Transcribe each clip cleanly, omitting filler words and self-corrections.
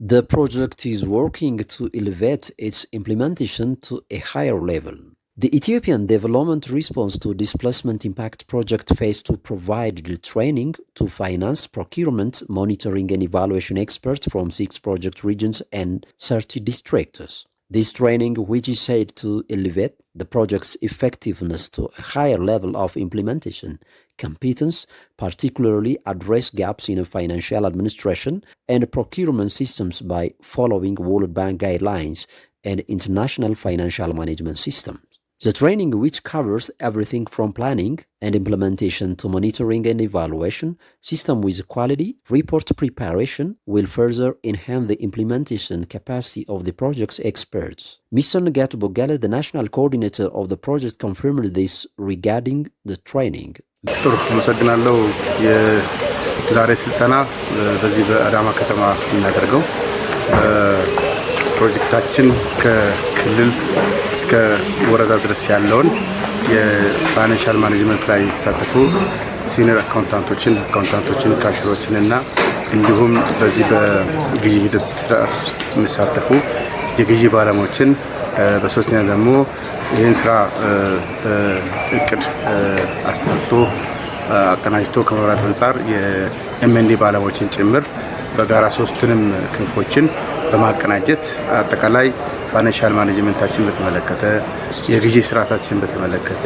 The project is working to elevate its implementation to a higher level. The Ethiopian Development Response to Displacement Impact Project Phase 2 provided the training to finance, procurement, monitoring and evaluation experts from 6 project regions and 30 districts. This training, which is said to elevate the project's effectiveness to a higher level of implementation, competence, particularly address gaps in financial administration and procurement systems by following World Bank guidelines and international financial management systems. The training, which covers everything from planning and implementation to monitoring and evaluation, system with quality, report preparation, will further enhance the implementation capacity of the project's experts. Mr. Nagatu Bogale, the national coordinator of the project, confirmed this regarding the training. አመሰግናለሁ። የዛሬ ስልጠና በዚህ በአዳማ ከተማ እናደርገው ፕሮጀክታችን ከክልል እስከ ወረዳ ድረስ ያለውን የፋይናንሻል ማኔጅመንት ላይ የተሳተፉ ሲኒየር አካውንታንቶችን ካሽሮችን እና እንዲሁም በዚህ በግዢ ሂደት ውስጥ የሚሳተፉ የግዢ ባለሙያዎችን በሶስተኛ ደግሞ ይህን ስራ እቅድ አስተርቶ አቀናጅቶ ከመብራት አንፃር የኤምኤንዲ ባለሙያዎችን ጭምር በጋራ ሶስቱንም ክንፎችን በማቀናጀት አጠቃላይ ፋይናንሻል ማኔጅመንታችን በተመለከተ የግዢ ስርዓታችን በተመለከተ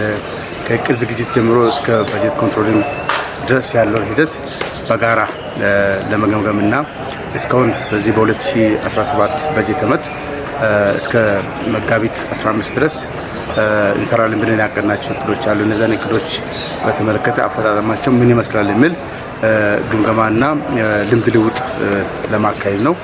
ከእቅድ ዝግጅት ጀምሮ እስከ በጀት ኮንትሮሊንግ ድረስ ያለው ሂደት በጋራ ለመገምገምና እስካሁን በዚህ በ2017 በጀት ዓመት እስከ መጋቢት 15 ድረስ እንሰራለን ብለን ያቀድናቸው እቅዶች አሉ። እነዛን እቅዶች በተመለከተ አፈጻጸማቸው ምን ይመስላል የሚል ግምገማና ልምድ ልውውጥ ለማካሄድ ነው።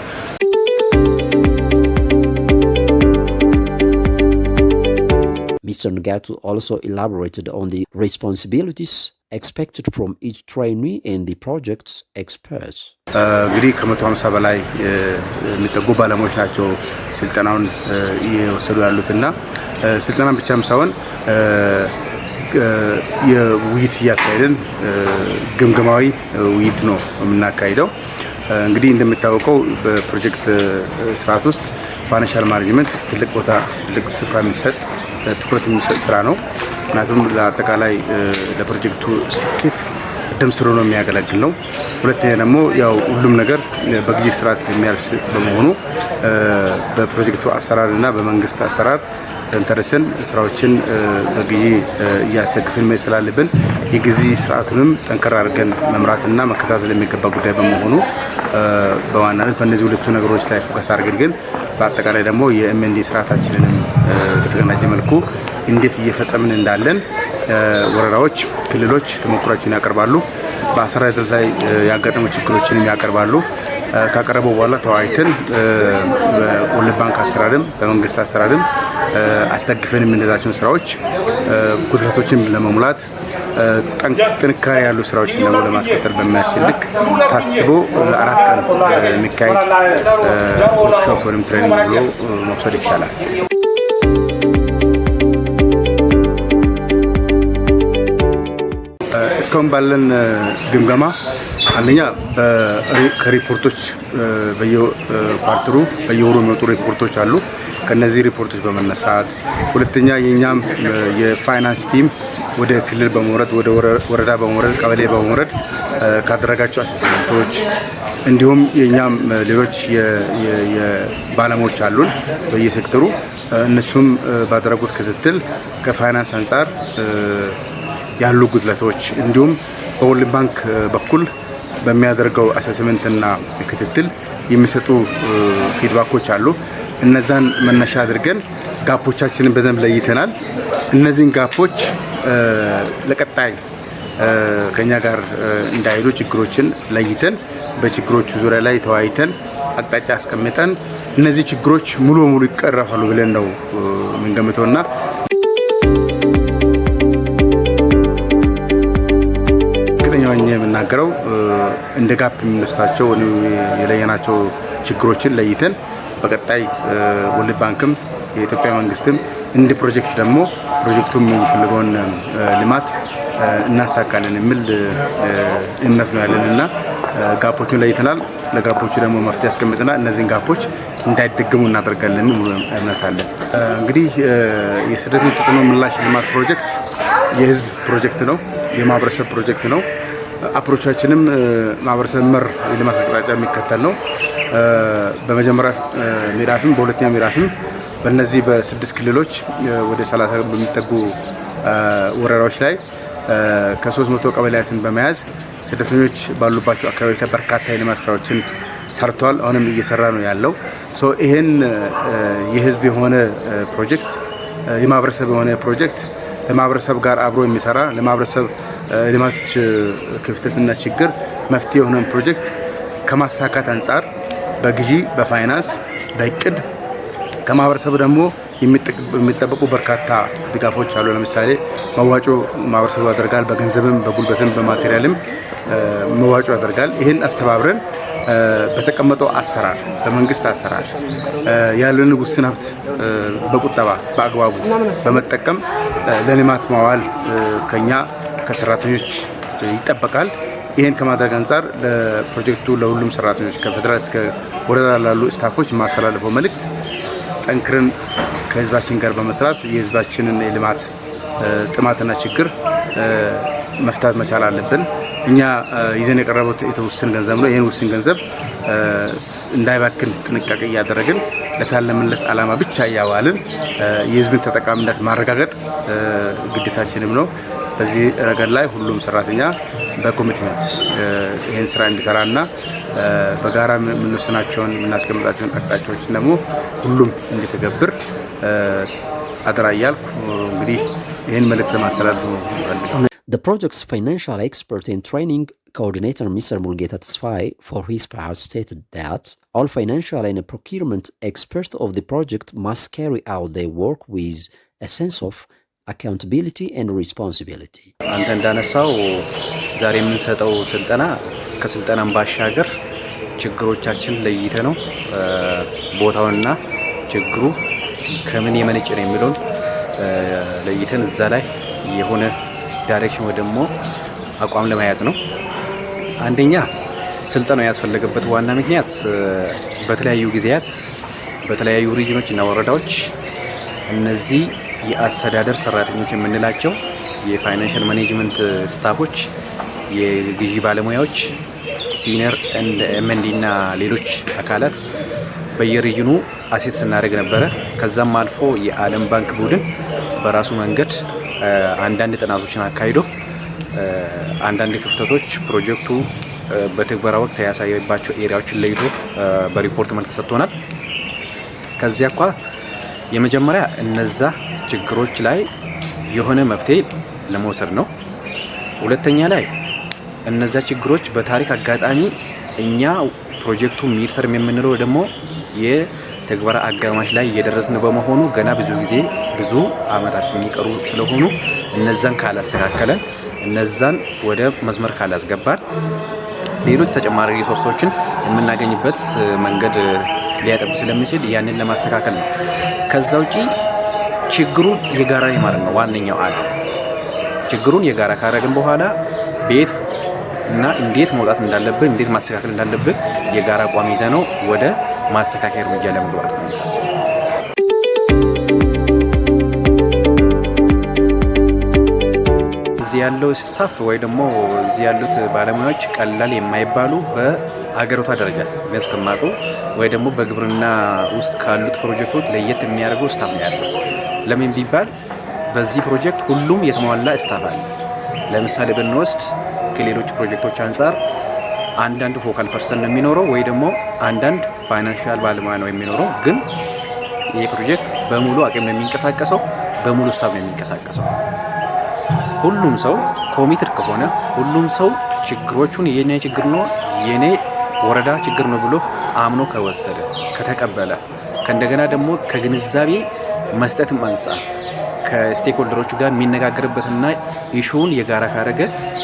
Mr. Nagatu also elaborated on the responsibilities expected from each trainee and the project's experts. እንግዲህ ከ150 በላይ የሚጠጉ ባለሙያዎች ናቸው ስልጠናውን እየወሰዱ ያሉትና ስልጠና ብቻም ሳይሆን የውይይት እያካሄድን ግምገማዊ ውይይት ነው የምናካሄደው። እንግዲህ እንደምታውቀው በፕሮጀክት ስርዓት ውስጥ ፋይናንሻል ማኔጅመንት ትልቅ ቦታ ትልቅ ስፍራ የሚሰጥ ትኩረት የሚሰጥ ስራ ነው። ምክንያቱም ለአጠቃላይ ለፕሮጀክቱ ስኬት ደም ስሩ ነው የሚያገለግል ነው። ሁለተኛ ደግሞ ያው ሁሉም ነገር በግዢ ስርዓት የሚያልፍ በመሆኑ በፕሮጀክቱ አሰራርና በመንግስት አሰራር ተንተርሰን ስራዎችን በግዢ እያስደግፈን መስላለብን የግዢ ስርዓቱንም ጠንከር አድርገን መምራትና መከታተል የሚገባ ጉዳይ በመሆኑ በዋናነት በእነዚህ ሁለቱ ነገሮች ላይ ፎከስ አድርገን ግን በአጠቃላይ ደግሞ የኤምኤንዲ ስርዓታችንን በተቀናጀ መልኩ እንዴት እየፈጸምን እንዳለን ወረዳዎች፣ ክልሎች ተሞክሯቸውን ያቀርባሉ። በአሰራር ላይ ያጋጠሙ ችግሮችን ያቀርባሉ። ካቀረበው በኋላ ተዋይተን በወርልድ ባንክ አሰራርም በመንግስት አሰራርም አስደግፈን የምንላቸውን ስራዎች ጉድለቶችን ለመሙላት ጥንካሬ ያሉ ስራዎችን ደግሞ ለማስቀጠል በሚያስችል ልክ ታስቦ ለ4 ቀን የሚካሄድ ወርክሾፕ ወይም ትሬኒንግ ብሎ መውሰድ ይቻላል። እስካሁን ባለን ግምገማ አንደኛ ከሪፖርቶች በየኳርተሩ በየወሩ የሚወጡ ሪፖርቶች አሉ። ከነዚህ ሪፖርቶች በመነሳት ሁለተኛ የኛም የፋይናንስ ቲም ወደ ክልል በመውረድ ወደ ወረዳ በመውረድ ቀበሌ በመውረድ ካደረጋቸው አሰስመንቶች እንዲሁም የኛም ሌሎች የባለሙያዎች አሉን በየሴክተሩ እነሱም ባደረጉት ክትትል ከፋይናንስ አንፃር ያሉ ጉድለቶች እንዲሁም በወርልድ ባንክ በኩል በሚያደርገው አሰስመንትና ክትትል የሚሰጡ ፊድባኮች አሉ። እነዛን መነሻ አድርገን ጋፖቻችንን በደንብ ለይተናል። እነዚህን ጋፖች ለቀጣይ ከኛ ጋር እንዳይሉ ችግሮችን ለይተን በችግሮቹ ዙሪያ ላይ ተወያይተን አቅጣጫ አስቀምጠን እነዚህ ችግሮች ሙሉ በሙሉ ይቀረፋሉ ብለን ነው የምንገምተውና የምናገረው እንደ ጋፕ የምንወስዳቸው የለየናቸው ችግሮችን ለይተን በቀጣይ ወርልድ ባንክም የኢትዮጵያ መንግስትም እንደ ፕሮጀክት ደግሞ ፕሮጀክቱም የሚፈልገውን ልማት እናሳካለን የሚል እምነት ነው ያለንና ጋፖችን ለይተናል። ለጋፖቹ ደግሞ መፍትሄ ያስቀምጥና እነዚህን ጋፖች እንዳይደገሙ እናደርጋለን እምነት አለን። እንግዲህ የስደተኞች ተጽዕኖ ምላሽ ልማት ፕሮጀክት የህዝብ ፕሮጀክት ነው፣ የማህበረሰብ ፕሮጀክት ነው። አፕሮቻችንም ማህበረሰብ መር የልማት አቅጣጫ የሚከተል ነው። በመጀመሪያ ምዕራፍም በሁለተኛ ምዕራፍም በእነዚህ በ6 ክልሎች ወደ 30 በሚጠጉ ወረዳዎች ላይ ከ300 ቀበሌያትን በመያዝ ስደተኞች ባሉባቸው አካባቢዎች ላይ በርካታ የልማት ስራዎችን ሰርተዋል። አሁንም እየሰራ ነው ያለው። ይሄን የህዝብ የሆነ ፕሮጀክት የማህበረሰብ የሆነ ፕሮጀክት ለማህበረሰብ ጋር አብሮ የሚሰራ ለማህበረሰብ ልማት ክፍተትና ችግር መፍትሄ የሆነ ፕሮጀክት ከማሳካት አንጻር በግዢ በፋይናንስ በእቅድ ከማህበረሰቡ ደግሞ የሚጠበቁ በርካታ ድጋፎች አሉ። ለምሳሌ መዋጮ ማህበረሰቡ ያደርጋል። በገንዘብም በጉልበትም በማቴሪያልም መዋጮ ያደርጋል። ይህን አስተባብረን በተቀመጠው አሰራር በመንግስት አሰራር ያለን ውስን ሀብት በቁጠባ በአግባቡ በመጠቀም ለልማት ማዋል ከኛ ከሰራተኞች ይጠበቃል። ይህን ከማድረግ አንጻር ለፕሮጀክቱ ለሁሉም ሰራተኞች ከፌደራል እስከ ወረዳ ላሉ ስታፎች ማስተላለፈው መልእክት ጠንክረን ከህዝባችን ጋር በመስራት የህዝባችንን የልማት ጥማትና ችግር መፍታት መቻል አለብን። እኛ ይዘን የቀረበው የተወሰነ ገንዘብ ነው። ይህን ውስን ገንዘብ እንዳይባክን ጥንቃቄ እያደረግን ለታለመለት ዓላማ ብቻ እያዋልን የህዝብን ተጠቃሚነት ማረጋገጥ ግዴታችንም ነው። በዚህ ረገድ ላይ ሁሉም ሰራተኛ በኮሚትመንት ይህን ስራ እንዲሰራና በጋራ የምንወስናቸውን የምናስቀምጣቸውን አቅጣጫዎችን ደግሞ ሁሉም እንዲተገብር አደራ እያልኩ እንግዲህ ይህን መልእክት ለማስተላለፍ ነው። The project's financial expert in training coordinator Mr. Mulgeta Tesfaye for his part stated that all financial and procurement experts of the project must carry out their work with a sense of accountability and responsibility. አንተ እንዳነሳው ዛሬ የምንሰጠው ስልጠና ከስልጠናም ባሻገር ችግሮቻችን ለይተ ነው ቦታውና ችግሩ ከምን የመነጨ ነው የሚለውን ለይተን እዛ ላይ የሆነ ዳይሬክሽን ወይ ደግሞ አቋም ለመያዝ ነው። አንደኛ ስልጠናው ያስፈልገበት ዋና ምክንያት በተለያዩ ጊዜያት በተለያዩ ሪጅኖች እና ወረዳዎች እነዚህ የአስተዳደር ሰራተኞች የምንላቸው የፋይናንሻል ማኔጅመንት ስታፎች፣ የግዢ ባለሙያዎች፣ ሲኒየር ኤንድ ኤምኤንዲ እና ሌሎች አካላት በየሪጅኑ አሴስ ስናደርግ ነበረ። ከዛም አልፎ የዓለም ባንክ ቡድን በራሱ መንገድ አንዳንድ ጥናቶችን አካሂዶ አንዳንድ ክፍተቶች ፕሮጀክቱ በትግበራ ወቅት ያሳየባቸው ኤሪያዎችን ለይቶ በሪፖርት መልክ ሰጥቶናል። ከዚያ እንኳ የመጀመሪያ እነዛ ችግሮች ላይ የሆነ መፍትሄ ለመውሰድ ነው። ሁለተኛ ላይ እነዛ ችግሮች በታሪክ አጋጣሚ እኛ ፕሮጀክቱ ሚድፈርም የምንለው ደግሞ የትግበራ አጋማሽ ላይ እየደረስን በመሆኑ ገና ብዙ አመታት የሚቀሩ ስለሆኑ እነዛን ካላስተካከለን እነዛን ወደ መስመር ካላስገባን ሌሎች ተጨማሪ ሪሶርሶችን የምናገኝበት መንገድ ሊያጠብ ስለሚችል ያንን ለማስተካከል ነው። ከዛ ውጪ ችግሩን የጋራ ማለት ነው ዋነኛው ዓላማ። ችግሩን የጋራ ካረግን በኋላ ቤት እና እንዴት መውጣት እንዳለብን እንዴት ማስተካከል እንዳለብን የጋራ አቋም ይዘ ነው ወደ ማስተካከያ እርምጃ ለመግባት ነው የታሰበው። እዚህ ያለው ስታፍ ወይ ደግሞ እዚህ ያሉት ባለሙያዎች ቀላል የማይባሉ በአገሪቷ ደረጃ የሚያስቀምጡ ወይ ደግሞ በግብርና ውስጥ ካሉት ፕሮጀክቶች ለየት የሚያደርገው ስታፍ ነው ያለው። ለምን ቢባል በዚህ ፕሮጀክት ሁሉም የተሟላ ስታፍ አለ። ለምሳሌ ብንወስድ ከሌሎች ፕሮጀክቶች አንጻር አንዳንድ ፎካል ፐርሰን ነው የሚኖረው ወይ ደግሞ አንዳንድ ፋይናንሻል ባለሙያ ነው የሚኖረው። ግን ይህ ፕሮጀክት በሙሉ አቅም ነው የሚንቀሳቀሰው፣ በሙሉ ስታፍ ነው የሚንቀሳቀሰው። ሁሉም ሰው ኮሚትድ ከሆነ ሁሉም ሰው ችግሮቹን የኔ ችግር ነው የኔ ወረዳ ችግር ነው ብሎ አምኖ ከወሰደ ከተቀበለ ከእንደገና ደግሞ ከግንዛቤ መስጠትም አንጻር ከስቴክሆልደሮቹ ጋር የሚነጋገርበትና ኢሹውን የጋራ ካረገ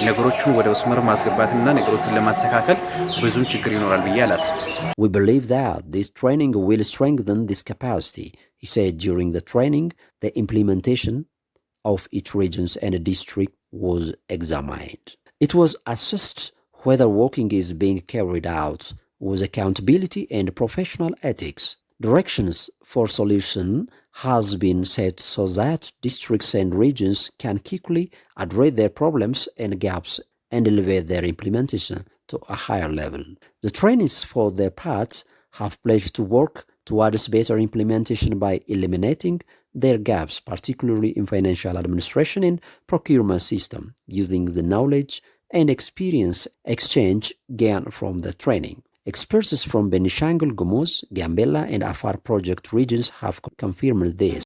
ነገሮቹን ወደ መስመር ማስገባትና ነገሮቹን ለማስተካከል ብዙም ችግር ይኖራል ብዬ አላስብም። We believe that this training will strengthen this capacity, he said. During the training, the implementation of each region and district was examined. It was assessed whether working is being carried out with accountability and professional ethics. Directions for solution has been set so that districts and regions can quickly address their problems and gaps and elevate their implementation to a higher level. The trainings for their parts have pledged to work towards better implementation by eliminating their gaps, particularly in financial administration and procurement system, using the knowledge and experience exchange gained from the training. Experts from Benishangul Gumuz, Gambela, and Afar project regions have confirmed this.